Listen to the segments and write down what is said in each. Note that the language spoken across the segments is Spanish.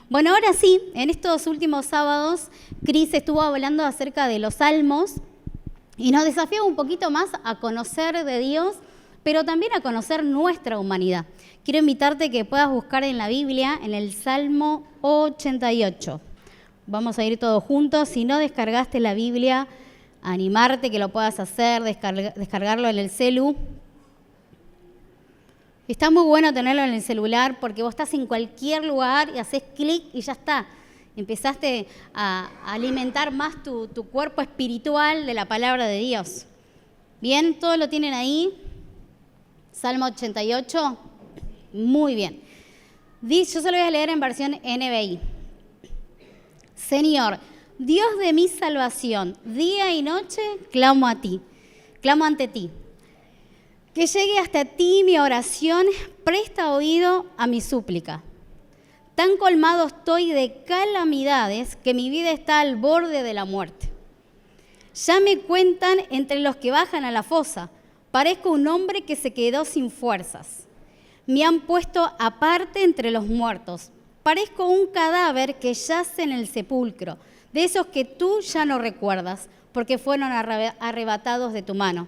Bueno, ahora sí, en estos últimos sábados, Cris estuvo hablando acerca de los salmos y nos desafía un poquito más a conocer de Dios, pero también a conocer nuestra humanidad. Quiero invitarte que puedas buscar en la Biblia, en el Salmo 88. Vamos a ir todos juntos. Si no descargaste la Biblia, animarte que lo puedas hacer, descargarlo en el celu. Está muy bueno tenerlo en el celular porque vos estás en cualquier lugar y haces clic y ya está. Empezaste a alimentar más tu cuerpo espiritual de la palabra de Dios. ¿Bien? ¿Todo lo tienen ahí? Salmo 88. Muy bien. Yo se lo voy a leer en versión NBI. Señor, Dios de mi salvación, día y noche clamo a ti, clamo ante ti. Que llegue hasta ti mi oración, presta oído a mi súplica. Tan colmado estoy de calamidades que mi vida está al borde de la muerte. Ya me cuentan entre los que bajan a la fosa, parezco un hombre que se quedó sin fuerzas. Me han puesto aparte entre los muertos, parezco un cadáver que yace en el sepulcro, de esos que tú ya no recuerdas, porque fueron arrebatados de tu mano.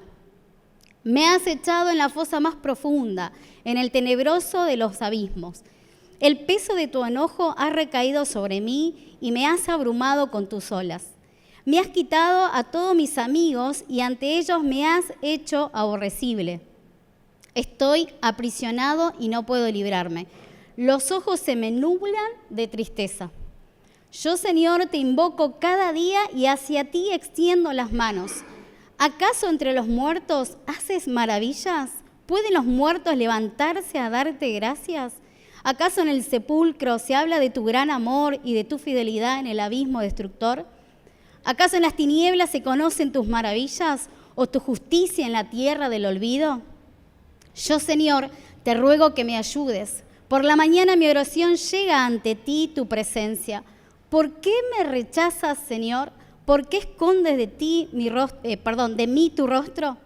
Me has echado en la fosa más profunda, en el tenebroso de los abismos. El peso de tu enojo ha recaído sobre mí y me has abrumado con tus olas. Me has quitado a todos mis amigos y ante ellos me has hecho aborrecible. Estoy aprisionado y no puedo librarme. Los ojos se me nublan de tristeza. Yo, Señor, te invoco cada día y hacia ti extiendo las manos. ¿Acaso entre los muertos haces maravillas? ¿Pueden los muertos levantarse a darte gracias? ¿Acaso en el sepulcro se habla de tu gran amor y de tu fidelidad en el abismo destructor? ¿Acaso en las tinieblas se conocen tus maravillas o tu justicia en la tierra del olvido? Yo, Señor, te ruego que me ayudes. Por la mañana mi oración llega ante ti tu presencia. ¿Por qué me rechazas, Señor? ¿Por qué escondes de mí tu rostro?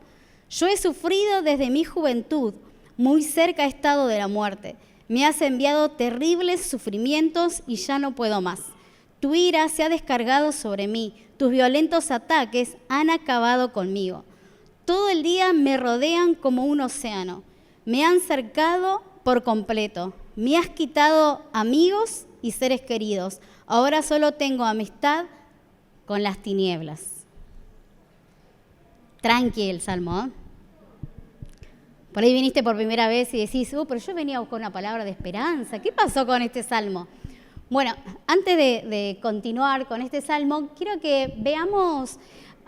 Yo he sufrido desde mi juventud, muy cerca he estado de la muerte. Me has enviado terribles sufrimientos y ya no puedo más. Tu ira se ha descargado sobre mí, tus violentos ataques han acabado conmigo. Todo el día me rodean como un océano, me han cercado por completo. Me has quitado amigos y seres queridos. Ahora solo tengo amistad con las tinieblas. Tranqui el salmo, ¿eh? Por ahí viniste por primera vez y decís, pero yo venía a buscar una palabra de esperanza. ¿Qué pasó con este salmo? Bueno, antes de continuar con este salmo, quiero que veamos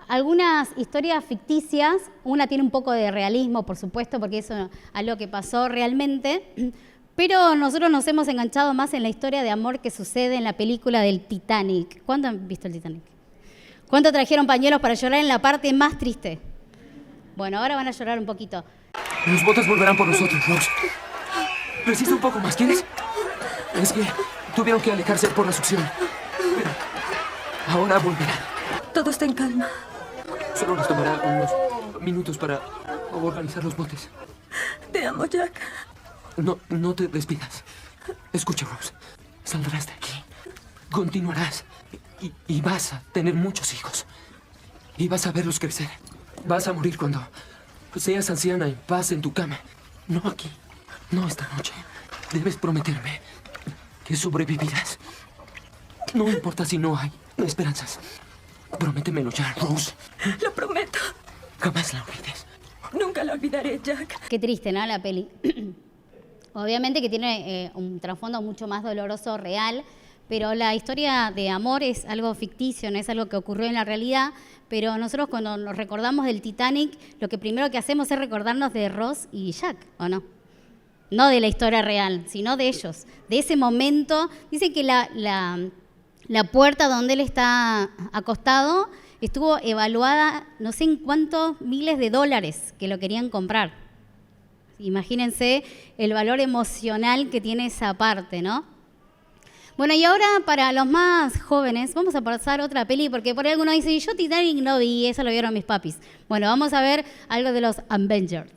algunas historias ficticias. Una tiene un poco de realismo, por supuesto, porque eso es algo que pasó realmente. Pero nosotros nos hemos enganchado más en la historia de amor que sucede en la película del Titanic. ¿Cuándo han visto el Titanic? ¿Cuánto trajeron pañuelos para llorar en la parte más triste? Bueno, ahora van a llorar un poquito. Los botes volverán por nosotros, Rose. Resiste un poco más, ¿quieres? Es que tuvieron que alejarse por la succión. Pero ahora volverán. Todo está en calma. Solo nos tomará unos minutos para organizar los botes. Te amo, Jack. No te despidas. Escucha, Rose. Saldrás de aquí. Continuarás. Y vas a tener muchos hijos. Y vas a verlos crecer. Vas a morir cuando seas anciana en paz en tu cama. No aquí. No esta noche. Debes prometerme que sobrevivirás. No importa si no hay esperanzas. Prométemelo ya, Rose. Lo prometo. Jamás la olvides. Nunca la olvidaré, Jack. Qué triste, ¿no? La peli. Obviamente que tiene un trasfondo mucho más doloroso, real, pero la historia de amor es algo ficticio, no es algo que ocurrió en la realidad, pero nosotros cuando nos recordamos del Titanic, lo que primero que hacemos es recordarnos de Ross y Jack, ¿o no? No de la historia real, sino de ellos, de ese momento. Dice que la puerta donde él está acostado estuvo evaluada no sé en cuántos miles de dólares que lo querían comprar. Imagínense el valor emocional que tiene esa parte, ¿no? Bueno, y ahora para los más jóvenes vamos a pasar otra peli, porque por ahí algunos dicen, yo Titanic no vi, eso lo vieron mis papis. Bueno, vamos a ver algo de los Avengers.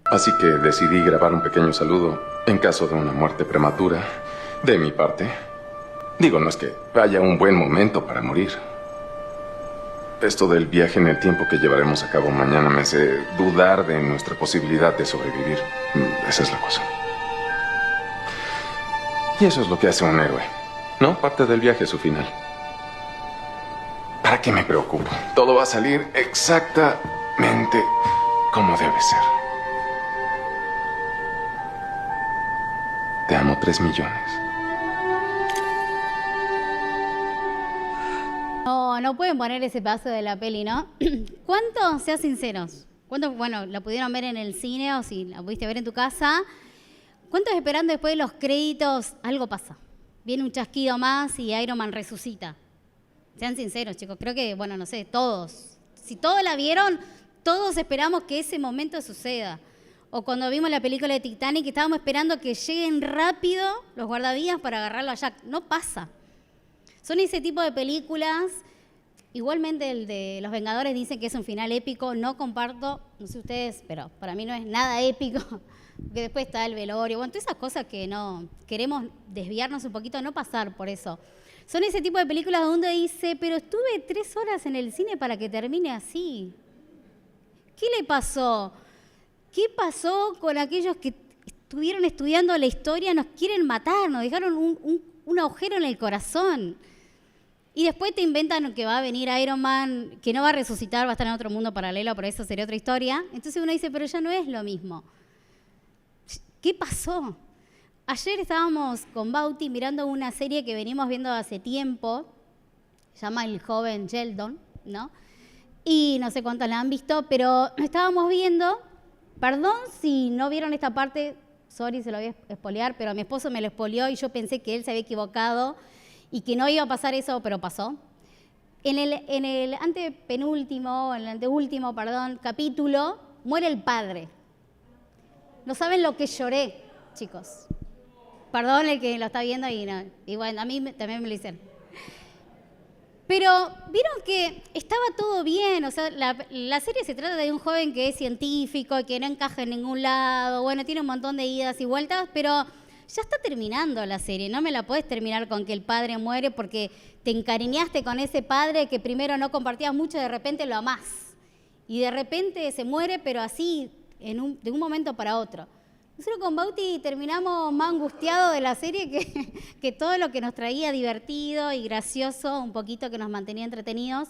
Así que decidí grabar un pequeño saludo en caso de una muerte prematura de mi parte. Digo, no es que haya un buen momento para morir. Esto del viaje en el tiempo que llevaremos a cabo mañana me hace dudar de nuestra posibilidad de sobrevivir. Esa es la cosa. Y eso es lo que hace un héroe, ¿no? Parte del viaje es su final. ¿Para qué me preocupo? Todo va a salir exactamente como debe ser. Te amo 3 millones. No pueden poner ese pedazo de la peli, ¿no? ¿Cuántos, sean sinceros, cuántos, bueno, la pudieron ver en el cine o si la pudiste ver en tu casa, cuántos esperando después de los créditos algo pasa? Viene un chasquido más y Iron Man resucita. Sean sinceros, chicos, creo que, bueno, no sé, todos. Si todos la vieron, todos esperamos que ese momento suceda. O cuando vimos la película de Titanic, estábamos esperando que lleguen rápido los guardavidas para agarrarlo a Jack. No pasa. Son ese tipo de películas. Igualmente el de Los Vengadores dicen que es un final épico. No comparto, no sé ustedes, pero para mí no es nada épico. Que después está el velorio. Bueno, todas esas cosas que no queremos desviarnos un poquito, no pasar por eso. Son ese tipo de películas donde dice, pero estuve 3 horas en el cine para que termine así. ¿Qué le pasó? ¿Qué pasó con aquellos que estuvieron estudiando la historia? Nos quieren matar, nos dejaron un agujero en el corazón. Y después te inventan que va a venir Iron Man, que no va a resucitar, va a estar en otro mundo paralelo, por eso sería otra historia. Entonces uno dice, pero ya no es lo mismo. ¿Qué pasó? Ayer estábamos con Bauti mirando una serie que venimos viendo hace tiempo, se llama El joven Sheldon, ¿no? Y no sé cuántos la han visto, pero estábamos viendo, perdón si no vieron esta parte, sorry, se lo voy a espolear, pero mi esposo me lo espoleó y yo pensé que él se había equivocado y que no iba a pasar eso, pero pasó. En el antepenúltimo, en el anteúltimo, perdón, capítulo, muere el padre. No saben lo que lloré, chicos. Perdón el que lo está viendo y bueno, a mí también me lo dicen. Pero vieron que estaba todo bien, o sea, la serie se trata de un joven que es científico, que no encaja en ningún lado, bueno, tiene un montón de idas y vueltas, pero ya está terminando la serie, no me la podés terminar con que el padre muere porque te encariñaste con ese padre que primero no compartías mucho, de repente lo amás. Y de repente se muere, pero así, de un momento para otro. Nosotros con Bauti terminamos más angustiados de la serie que todo lo que nos traía divertido y gracioso, un poquito que nos mantenía entretenidos.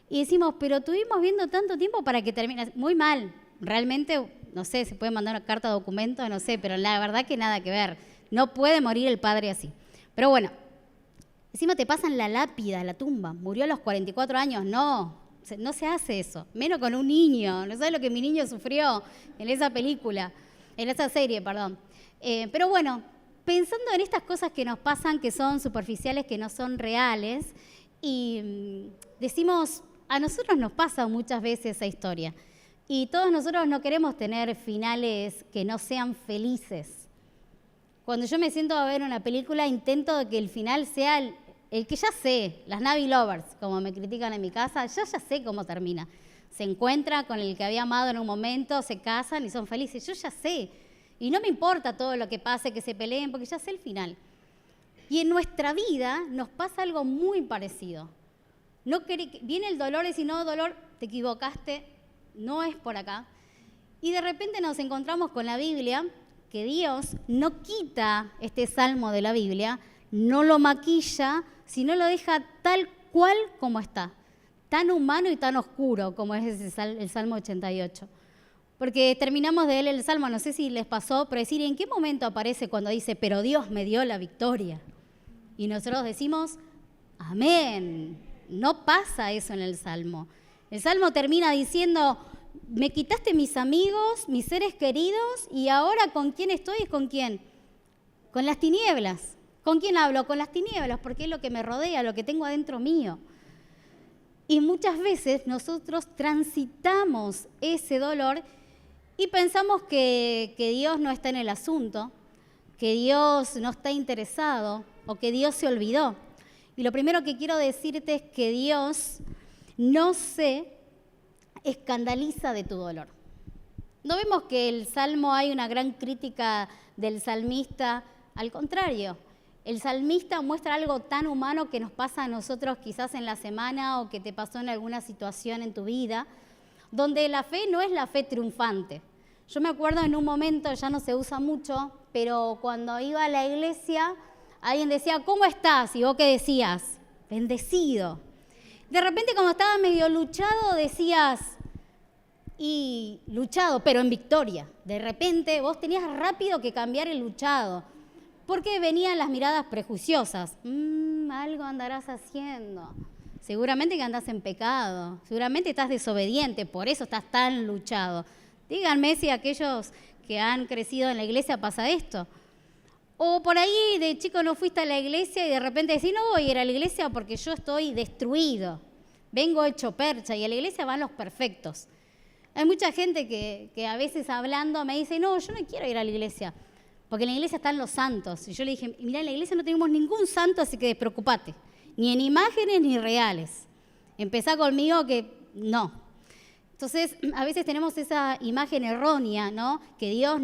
Y decimos, pero estuvimos viendo tanto tiempo para que termine. Muy mal, realmente, no sé, se puede mandar una carta de documento, no sé, pero la verdad que nada que ver. No puede morir el padre así. Pero bueno, encima te pasan la lápida, la tumba. Murió a los 44 años, no se hace eso. Menos con un niño, no sabes lo que mi niño sufrió en esa película. En esa serie, perdón. Pero bueno, pensando en estas cosas que nos pasan, que son superficiales, que no son reales, y decimos, a nosotros nos pasa muchas veces esa historia. Y todos nosotros no queremos tener finales que no sean felices. Cuando yo me siento a ver una película, intento que el final sea el que ya sé, las Navy Lovers, como me critican en mi casa, yo ya sé cómo termina. Se encuentra con el que había amado en un momento, se casan y son felices. Yo ya sé. Y no me importa todo lo que pase, que se peleen, porque ya sé el final. Y en nuestra vida nos pasa algo muy parecido. Viene el dolor y si no, dolor, te equivocaste, no es por acá. Y de repente nos encontramos con la Biblia, que Dios no quita este salmo de la Biblia, no lo maquilla, sino lo deja tal cual como está. Tan humano y tan oscuro como es el Salmo 88. Porque terminamos de leer el Salmo, no sé si les pasó, pero decir, ¿en qué momento aparece cuando dice, pero Dios me dio la victoria? Y nosotros decimos, amén. No pasa eso en el Salmo. El Salmo termina diciendo, me quitaste mis amigos, mis seres queridos, y ahora ¿con quién estoy? ¿Es con quién? Con las tinieblas. ¿Con quién hablo? Con las tinieblas, porque es lo que me rodea, lo que tengo adentro mío. Y muchas veces nosotros transitamos ese dolor y pensamos que Dios no está en el asunto, que Dios no está interesado o que Dios se olvidó. Y lo primero que quiero decirte es que Dios no se escandaliza de tu dolor. No vemos que el Salmo hay una gran crítica del salmista, al contrario. El salmista muestra algo tan humano que nos pasa a nosotros quizás en la semana o que te pasó en alguna situación en tu vida, donde la fe no es la fe triunfante. Yo me acuerdo en un momento, ya no se usa mucho, pero cuando iba a la iglesia, alguien decía, ¿cómo estás? Y vos ¿qué decías? Bendecido. De repente cuando estaba medio luchado decías, y luchado, pero en victoria. De repente vos tenías rápido que cambiar el luchado, porque venían las miradas prejuiciosas. Algo andarás haciendo. Seguramente que andás en pecado, seguramente estás desobediente, por eso estás tan luchado. Díganme si a aquellos que han crecido en la iglesia pasa esto. O por ahí de chico no fuiste a la iglesia y de repente decís, no voy a ir a la iglesia porque yo estoy destruido, vengo hecho percha, y a la iglesia van los perfectos. Hay mucha gente que a veces hablando me dice, no, yo no quiero ir a la iglesia, porque en la iglesia están los santos. Y yo le dije, mirá, en la iglesia no tenemos ningún santo, así que despreocupate, ni en imágenes ni reales. Empezá conmigo que no. Entonces, a veces tenemos esa imagen errónea, ¿no? Que Dios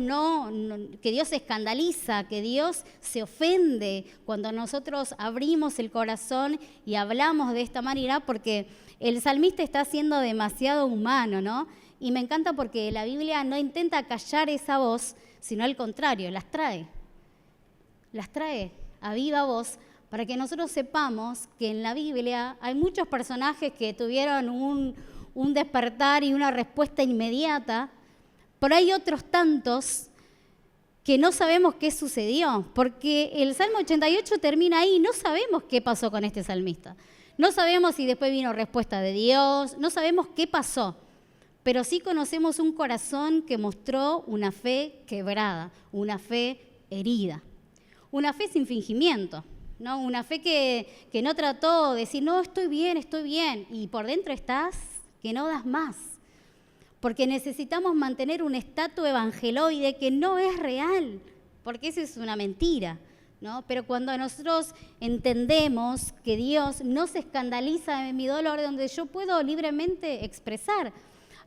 que Dios se escandaliza, que Dios se ofende cuando nosotros abrimos el corazón y hablamos de esta manera, porque el salmista está siendo demasiado humano, ¿no? Y me encanta porque la Biblia no intenta callar esa voz, sino al contrario, las trae a viva voz, para que nosotros sepamos que en la Biblia hay muchos personajes que tuvieron un despertar y una respuesta inmediata, pero hay otros tantos que no sabemos qué sucedió, porque el Salmo 88 termina ahí, no sabemos qué pasó con este salmista, no sabemos si después vino respuesta de Dios, no sabemos qué pasó, pero sí conocemos un corazón que mostró una fe quebrada, una fe herida, una fe sin fingimiento, ¿no? Una fe que no trató de decir, no, estoy bien, y por dentro estás que no das más, porque necesitamos mantener un estatus evangeloide que no es real, porque eso es una mentira, ¿no? Pero cuando nosotros entendemos que Dios no se escandaliza en mi dolor, donde yo puedo libremente expresar.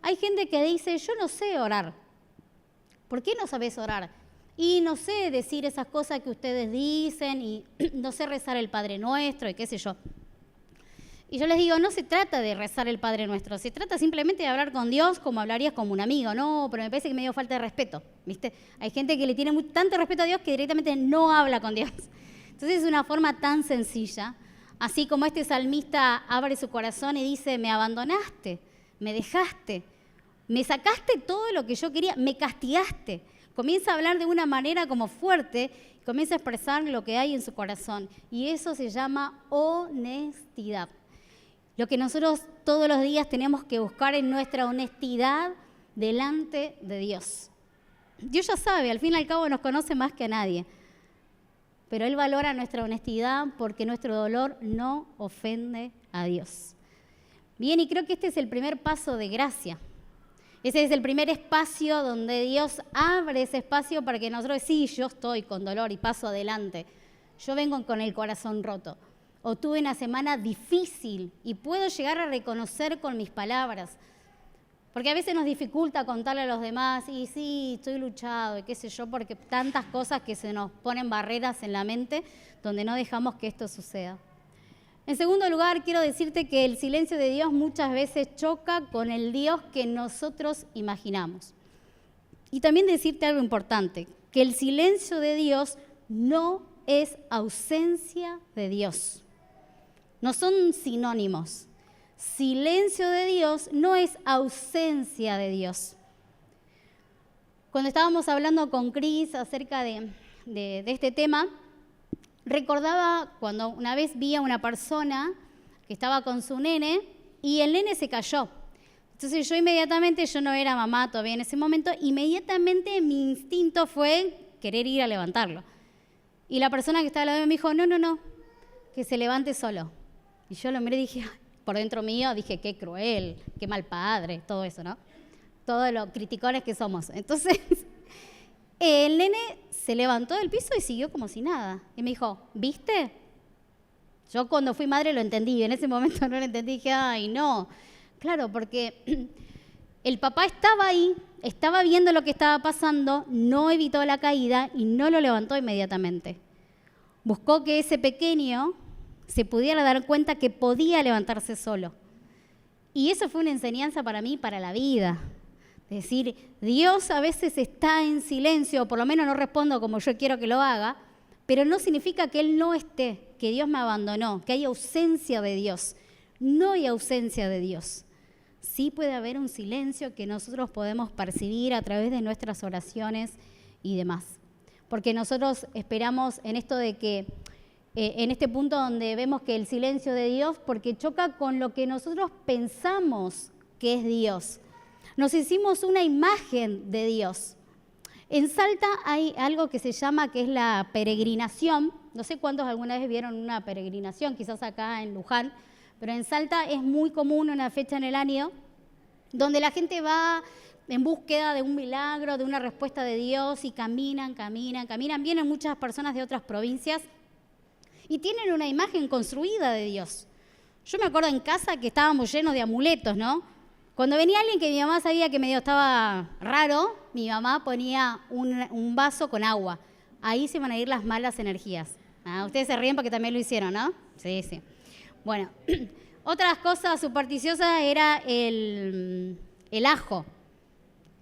Hay gente que dice, yo no sé orar. ¿Por qué no sabes orar? Y no sé decir esas cosas que ustedes dicen, y no sé rezar el Padre Nuestro, y qué sé yo. Y yo les digo, no se trata de rezar el Padre Nuestro, se trata simplemente de hablar con Dios como hablarías con un amigo. No, pero me parece que me dio falta de respeto, ¿viste? Hay gente que le tiene tanto respeto a Dios que directamente no habla con Dios. Entonces es una forma tan sencilla, así como este salmista abre su corazón y dice, me abandonaste, me dejaste, me sacaste todo lo que yo quería, me castigaste. Comienza a hablar de una manera como fuerte, comienza a expresar lo que hay en su corazón. Y eso se llama honestidad. Lo que nosotros todos los días tenemos que buscar es nuestra honestidad delante de Dios. Dios ya sabe, al fin y al cabo nos conoce más que a nadie. Pero Él valora nuestra honestidad porque nuestro dolor no ofende a Dios. Bien, y creo que este es el primer paso de gracia. Ese es el primer espacio donde Dios abre ese espacio para que nosotros, sí, yo estoy con dolor y paso adelante. Yo vengo con el corazón roto. O tuve una semana difícil y puedo llegar a reconocer con mis palabras. Porque a veces nos dificulta contarle a los demás, y sí, estoy luchado, y qué sé yo, porque tantas cosas que se nos ponen barreras en la mente donde no dejamos que esto suceda. En segundo lugar, quiero decirte que el silencio de Dios muchas veces choca con el Dios que nosotros imaginamos. Y también decirte algo importante, que el silencio de Dios no es ausencia de Dios. No son sinónimos. Silencio de Dios no es ausencia de Dios. Cuando estábamos hablando con Cris acerca de este tema, recordaba cuando una vez vi a una persona que estaba con su nene y el nene se cayó. Entonces yo inmediatamente, yo no era mamá todavía en ese momento, inmediatamente mi instinto fue querer ir a levantarlo. Y la persona que estaba al lado de mí me dijo, no, que se levante solo. Y yo lo miré y dije, ay, por dentro mío dije, qué cruel, qué mal padre, todo eso, ¿no? Todos los criticones que somos. Entonces, el nene se levantó del piso y siguió como si nada. Y me dijo, ¿viste? Yo cuando fui madre lo entendí, en ese momento no lo entendí, dije, ay, no. Claro, porque el papá estaba ahí, estaba viendo lo que estaba pasando, no evitó la caída y no lo levantó inmediatamente. Buscó que ese pequeño se pudiera dar cuenta que podía levantarse solo. Y eso fue una enseñanza para mí, para la vida. Es decir, Dios a veces está en silencio, o por lo menos no respondo como yo quiero que lo haga, pero no significa que Él no esté, que Dios me abandonó, que hay ausencia de Dios. No hay ausencia de Dios. Sí puede haber un silencio que nosotros podemos percibir a través de nuestras oraciones y demás. Porque nosotros esperamos en esto de que, en este punto donde vemos que el silencio de Dios, porque choca con lo que nosotros pensamos que es Dios. Nos hicimos una imagen de Dios. En Salta hay algo que se llama, que es la peregrinación. No sé cuántos alguna vez vieron una peregrinación, quizás acá en Luján, pero en Salta es muy común una fecha en el año donde la gente va en búsqueda de un milagro, de una respuesta de Dios, y caminan. Vienen muchas personas de otras provincias y tienen una imagen construida de Dios. Yo me acuerdo en casa que estábamos llenos de amuletos, ¿no? Cuando venía alguien que mi mamá sabía que medio estaba raro, mi mamá ponía un vaso con agua. Ahí se van a ir las malas energías. Ustedes se ríen porque también lo hicieron, ¿no? Sí. Bueno, otras cosas supersticiosas era el ajo.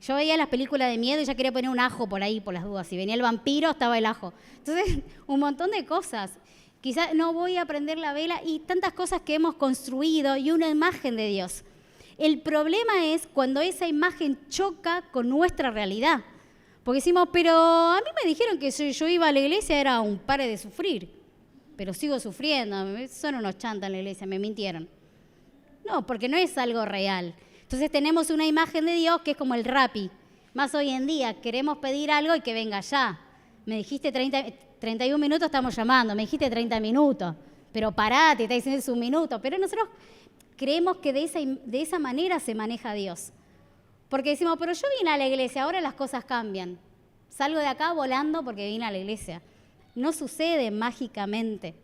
Yo veía las películas de miedo y ya quería poner un ajo por ahí, por las dudas. Si venía el vampiro, estaba el ajo. Entonces, un montón de cosas. Quizás no voy a prender la vela y tantas cosas que hemos construido y una imagen de Dios. El problema es cuando esa imagen choca con nuestra realidad. Porque decimos, pero a mí me dijeron que si yo iba a la iglesia era un pare de sufrir. Pero sigo sufriendo, son unos chantas en la iglesia, me mintieron. No, porque no es algo real. Entonces tenemos una imagen de Dios que es como el Rappi. Más hoy en día, queremos pedir algo y que venga ya. Me dijiste 31 minutos, estamos llamando. Me dijiste 30 minutos. Pero parate, está diciendo es un minuto. Pero nosotros creemos que de esa manera se maneja Dios. Porque decimos, pero yo vine a la iglesia, ahora las cosas cambian. Salgo de acá volando porque vine a la iglesia. No sucede mágicamente.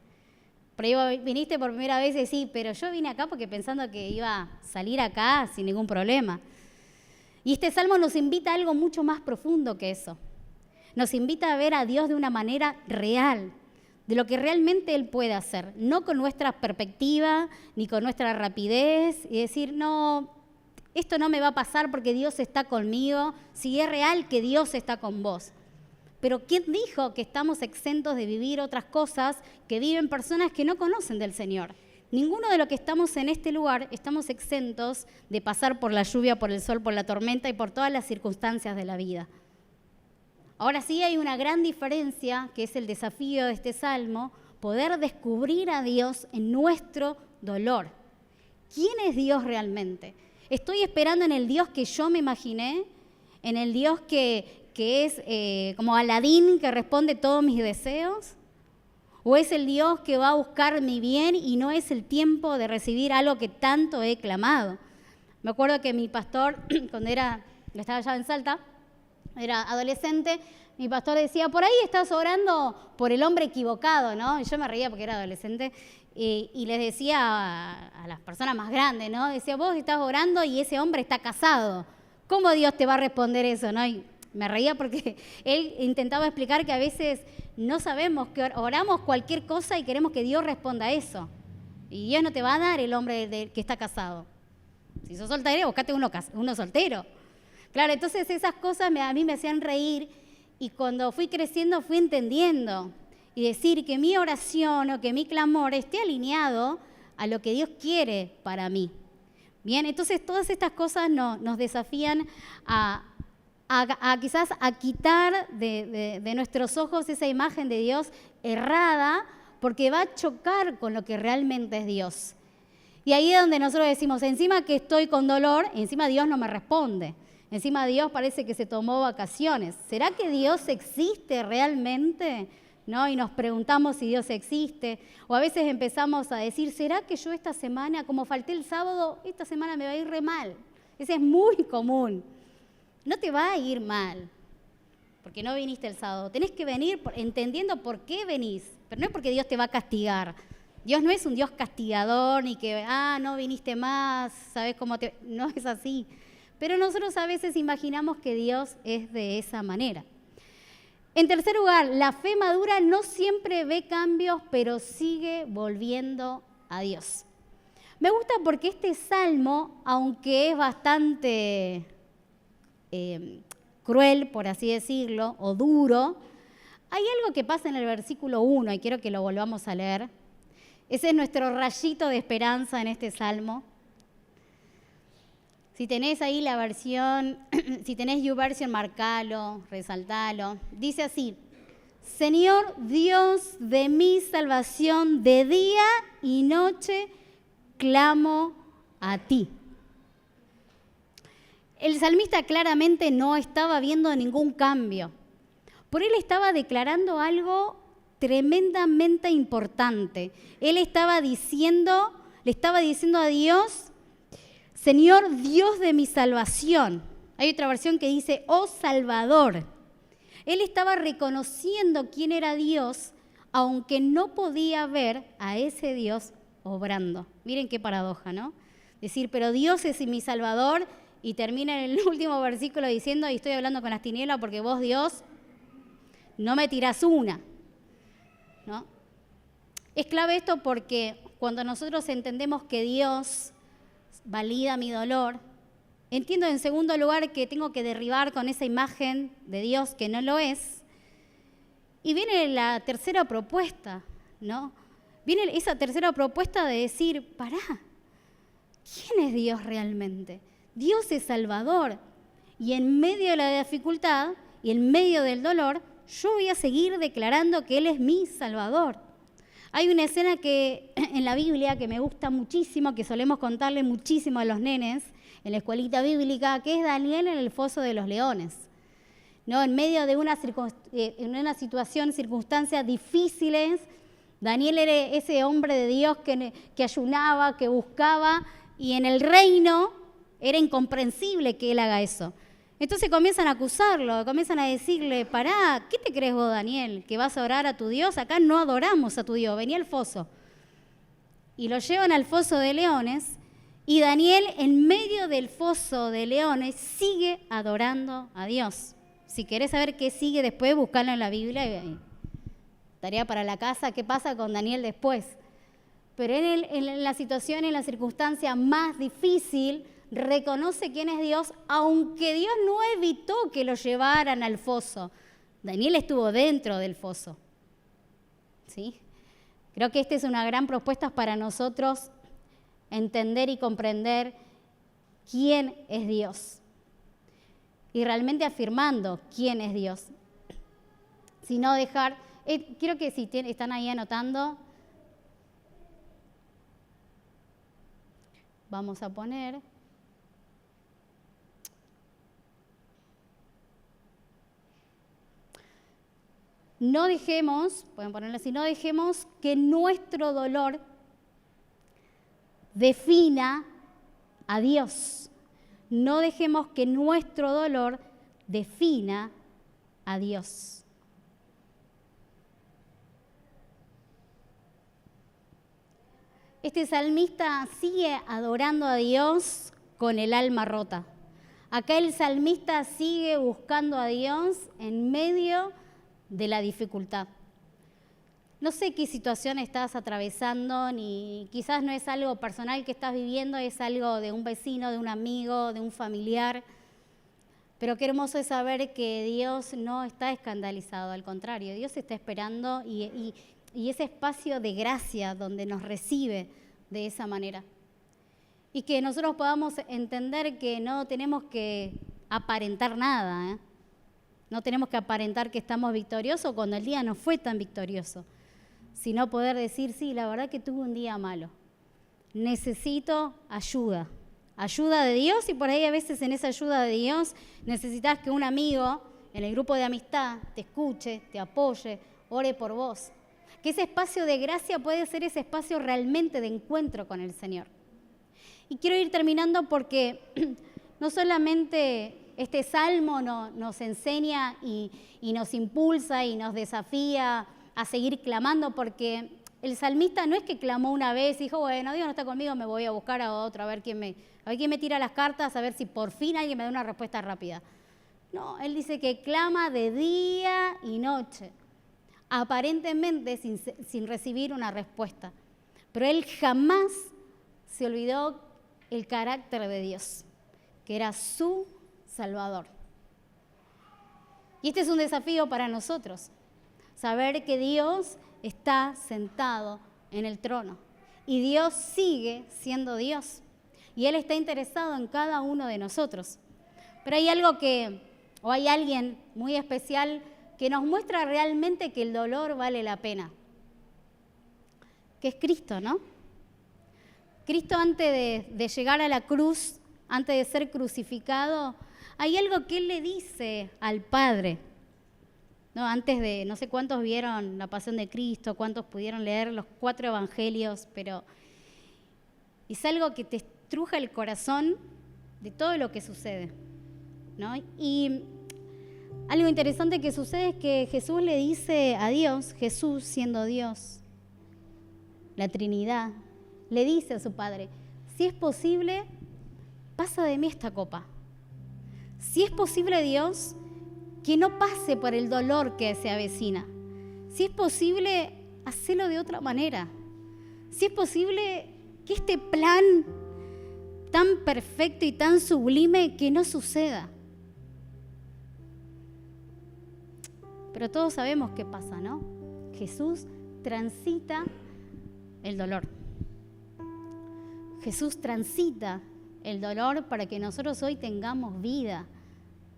Pero viniste por primera vez y sí, pero yo vine acá porque pensando que iba a salir acá sin ningún problema. Y este salmo nos invita a algo mucho más profundo que eso. Nos invita a ver a Dios de una manera real, de lo que realmente Él puede hacer, no con nuestra perspectiva ni con nuestra rapidez y decir, no, esto no me va a pasar porque Dios está conmigo, si es real que Dios está con vos. Pero ¿quién dijo que estamos exentos de vivir otras cosas que viven personas que no conocen del Señor? Ninguno de los que estamos en este lugar estamos exentos de pasar por la lluvia, por el sol, por la tormenta y por todas las circunstancias de la vida. Ahora sí hay una gran diferencia, que es el desafío de este salmo, poder descubrir a Dios en nuestro dolor. ¿Quién es Dios realmente? ¿Estoy esperando en el Dios que yo me imaginé? ¿En el Dios que es como Aladín que responde todos mis deseos? ¿O es el Dios que va a buscar mi bien y no es el tiempo de recibir algo que tanto he clamado? Me acuerdo que mi pastor, cuando estaba ya en Salta, era adolescente, mi pastor decía, por ahí estás orando por el hombre equivocado, ¿no? Y yo me reía porque era adolescente y les decía a las personas más grandes, ¿no? Decía, vos estás orando y ese hombre está casado. ¿Cómo Dios te va a responder eso, no? Y me reía porque él intentaba explicar que a veces no sabemos, que oramos cualquier cosa y queremos que Dios responda a eso. Y Dios no te va a dar el hombre que está casado. Si sos soltero, buscate uno soltero. Claro, entonces esas cosas a mí me hacían reír y cuando fui creciendo fui entendiendo y decir que mi oración o que mi clamor esté alineado a lo que Dios quiere para mí. Bien, entonces todas estas cosas nos desafían a quizás a quitar de nuestros ojos esa imagen de Dios errada porque va a chocar con lo que realmente es Dios. Y ahí es donde nosotros decimos, encima que estoy con dolor, encima Dios no me responde. Encima Dios parece que se tomó vacaciones. ¿Será que Dios existe realmente? ¿No? Y nos preguntamos si Dios existe. O a veces empezamos a decir, ¿será que yo esta semana, como falté el sábado, esta semana me va a ir re mal? Ese es muy común. No te va a ir mal, porque no viniste el sábado. Tenés que venir entendiendo por qué venís, pero no es porque Dios te va a castigar. Dios no es un Dios castigador, ni que, no viniste más, ¿sabes cómo te...? No es así. Pero nosotros a veces imaginamos que Dios es de esa manera. En tercer lugar, la fe madura no siempre ve cambios, pero sigue volviendo a Dios. Me gusta porque este salmo, aunque es bastante cruel, por así decirlo, o duro, hay algo que pasa en el versículo 1 y quiero que lo volvamos a leer. Ese es nuestro rayito de esperanza en este salmo. Si tenés ahí la versión, si tenés YouVersion, marcalo, resaltalo. Dice así: Señor Dios de mi salvación, de día y noche clamo a ti. El salmista claramente no estaba viendo ningún cambio, pero él estaba declarando algo tremendamente importante. Él estaba diciendo, le estaba diciendo a Dios: Señor Dios de mi salvación. Hay otra versión que dice, oh Salvador. Él estaba reconociendo quién era Dios, aunque no podía ver a ese Dios obrando. Miren qué paradoja, ¿no? Decir, pero Dios es mi Salvador, y termina en el último versículo diciendo, y estoy hablando con las tinieblas porque vos, Dios, no me tirás una, ¿no? Es clave esto porque cuando nosotros entendemos que Dios valida mi dolor, entiendo en segundo lugar que tengo que derribar con esa imagen de Dios que no lo es. Y viene la tercera propuesta, ¿no? Viene esa tercera propuesta de decir, pará, ¿quién es Dios realmente? Dios es Salvador. Y en medio de la dificultad y en medio del dolor, yo voy a seguir declarando que Él es mi Salvador. Hay una escena que en la Biblia que me gusta muchísimo, que solemos contarle muchísimo a los nenes en la escuelita bíblica, que es Daniel en el foso de los leones. ¿No? En medio de una situación, circunstancias difíciles, Daniel era ese hombre de Dios que ayunaba, que buscaba, y en el reino era incomprensible que él haga eso. Entonces comienzan a acusarlo, comienzan a decirle, pará, ¿qué te crees vos, Daniel? ¿Que vas a orar a tu Dios? Acá no adoramos a tu Dios, vení al foso. Y lo llevan al foso de leones, y Daniel en medio del foso de leones sigue adorando a Dios. Si querés saber qué sigue después, buscalo en la Biblia. Tarea para la casa, ¿qué pasa con Daniel después? Pero en la situación, en la circunstancia más difícil, reconoce quién es Dios, aunque Dios no evitó que lo llevaran al foso. Daniel estuvo dentro del foso. ¿Sí? Creo que esta es una gran propuesta para nosotros entender y comprender quién es Dios. Y realmente afirmando quién es Dios. Si no dejar, quiero que si están ahí anotando, vamos a poner... No dejemos, pueden ponerlo así, no dejemos que nuestro dolor defina a Dios. No dejemos que nuestro dolor defina a Dios. Este salmista sigue adorando a Dios con el alma rota. Acá el salmista sigue buscando a Dios en medio de la dificultad. No sé qué situación estás atravesando, ni quizás no es algo personal que estás viviendo, es algo de un vecino, de un amigo, de un familiar. Pero qué hermoso es saber que Dios no está escandalizado, al contrario, Dios está esperando y ese espacio de gracia donde nos recibe de esa manera. Y que nosotros podamos entender que no tenemos que aparentar nada, ¿eh? No tenemos que aparentar que estamos victoriosos cuando el día no fue tan victorioso, sino poder decir, sí, la verdad que tuve un día malo. Necesito ayuda de Dios, y por ahí a veces en esa ayuda de Dios necesitas que un amigo en el grupo de amistad te escuche, te apoye, ore por vos. Que ese espacio de gracia puede ser ese espacio realmente de encuentro con el Señor. Y quiero ir terminando porque no solamente este salmo nos enseña y nos impulsa y nos desafía a seguir clamando, porque el salmista no es que clamó una vez y dijo, bueno, Dios no está conmigo, me voy a buscar a otro, a ver quién me tira las cartas, a ver si por fin alguien me da una respuesta rápida. No, él dice que clama de día y noche, aparentemente sin recibir una respuesta. Pero él jamás se olvidó el carácter de Dios, que era su Salvador. Y este es un desafío para nosotros, saber que Dios está sentado en el trono y Dios sigue siendo Dios y Él está interesado en cada uno de nosotros. Pero hay hay alguien muy especial que nos muestra realmente que el dolor vale la pena, que es Cristo, ¿no? Cristo, antes de llegar a la cruz, antes de ser crucificado, hay algo que Él le dice al Padre. No, antes de, no sé cuántos vieron la Pasión de Cristo, cuántos pudieron leer los 4 evangelios, pero es algo que te estruja el corazón de todo lo que sucede, ¿no? Y algo interesante que sucede es que Jesús le dice a Dios, Jesús siendo Dios, la Trinidad, le dice a su Padre, si es posible, pasa de mí esta copa. Si es posible, Dios, que no pase por el dolor que se avecina. Si es posible, hacelo de otra manera. Si es posible, que este plan tan perfecto y tan sublime que no suceda. Pero todos sabemos qué pasa, ¿no? Jesús transita el dolor. Jesús transita el dolor para que nosotros hoy tengamos vida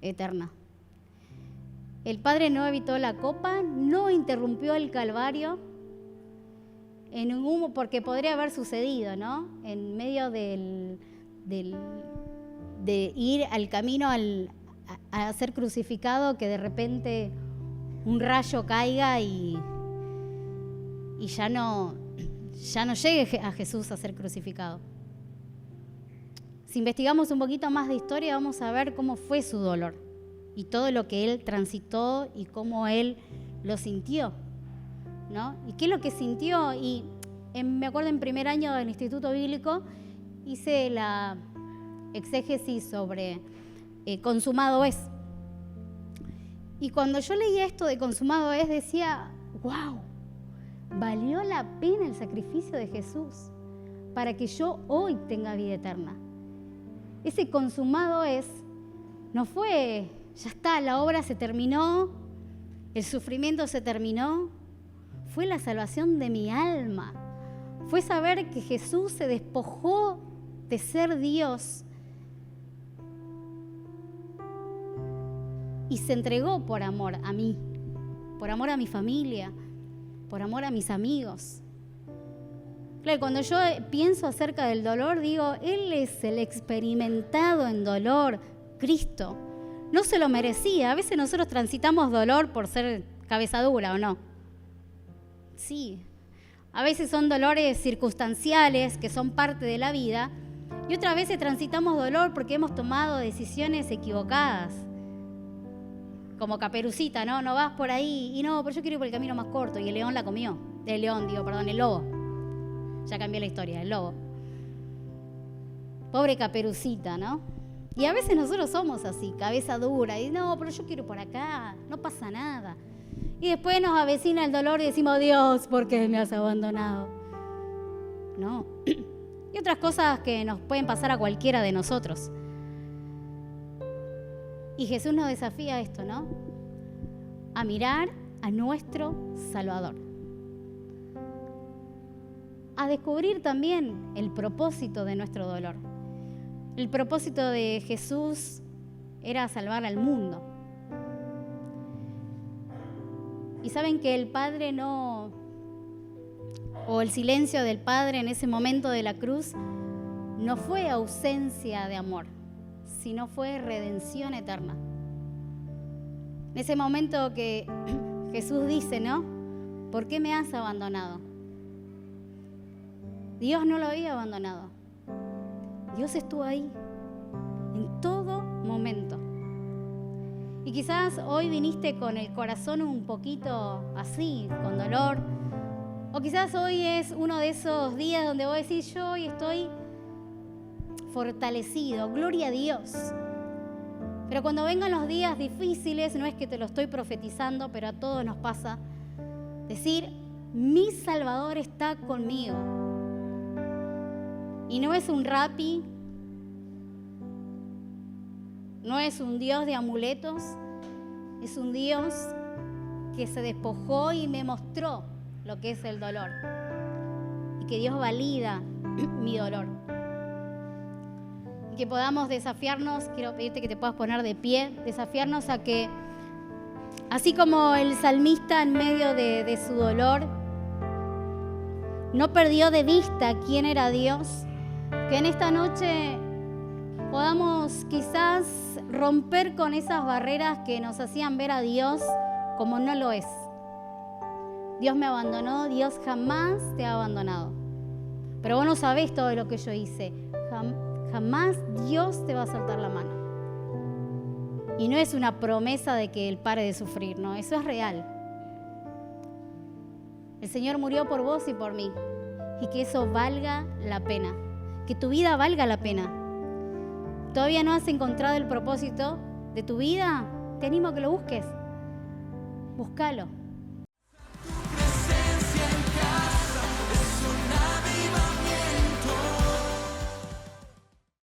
eterna. El Padre no evitó la copa, no interrumpió el Calvario, porque podría haber sucedido, ¿no? En medio de ir al camino a ser crucificado, que de repente un rayo caiga y ya no llegue a Jesús a ser crucificado. Si investigamos un poquito más de historia, vamos a ver cómo fue su dolor y todo lo que Él transitó y cómo Él lo sintió, ¿no? ¿Y qué es lo que sintió? Y me acuerdo en primer año del Instituto Bíblico hice la exégesis sobre consumado es. Y cuando yo leía esto de consumado es, decía, wow, valió la pena el sacrificio de Jesús para que yo hoy tenga vida eterna. Ese consumado es, no fue, ya está, la obra se terminó, el sufrimiento se terminó, fue la salvación de mi alma. Fue saber que Jesús se despojó de ser Dios y se entregó por amor a mí, por amor a mi familia, por amor a mis amigos. Claro, cuando yo pienso acerca del dolor, digo, Él es el experimentado en dolor, Cristo. No se lo merecía. A veces nosotros transitamos dolor por ser cabeza dura, ¿o no? Sí. A veces son dolores circunstanciales que son parte de la vida y otras veces transitamos dolor porque hemos tomado decisiones equivocadas. Como Caperucita, ¿no? No vas por ahí y no, pero yo quiero ir por el camino más corto y el león la comió. El lobo. Ya cambié la historia, el lobo. Pobre Caperucita, ¿no? Y a veces nosotros somos así, cabeza dura, y no, pero yo quiero ir por acá, no pasa nada. Y después nos avecina el dolor y decimos, Dios, ¿por qué me has abandonado? No. Y otras cosas que nos pueden pasar a cualquiera de nosotros. Y Jesús nos desafía a esto, ¿no? A mirar a nuestro Salvador. A descubrir también el propósito de nuestro dolor. El propósito de Jesús era salvar al mundo. Y saben que el Padre o el silencio del Padre en ese momento de la cruz, no fue ausencia de amor, sino fue redención eterna. En ese momento que Jesús dice, ¿no? ¿Por qué me has abandonado? Dios no lo había abandonado. Dios estuvo ahí en todo momento. Y quizás hoy viniste con el corazón un poquito así, con dolor. O quizás hoy es uno de esos días donde vos decís, yo hoy estoy fortalecido, gloria a Dios. Pero cuando vengan los días difíciles, no es que te lo estoy profetizando, pero a todos nos pasa, decir, mi Salvador está conmigo. Y no es un Rappi, no es un Dios de amuletos, es un Dios que se despojó y me mostró lo que es el dolor. Y que Dios valida mi dolor. Y que podamos desafiarnos, quiero pedirte que te puedas poner de pie, desafiarnos a que, así como el salmista en medio de su dolor, no perdió de vista quién era Dios, que en esta noche podamos quizás romper con esas barreras que nos hacían ver a Dios como no lo es. Dios me abandonó, Dios jamás te ha abandonado. Pero vos no sabés todo lo que yo hice. Jamás Dios te va a soltar la mano. Y no es una promesa de que Él pare de sufrir, no, eso es real. El Señor murió por vos y por mí. Y que eso valga la pena. Que tu vida valga la pena. ¿Todavía no has encontrado el propósito de tu vida? Te animo a que lo busques. Búscalo.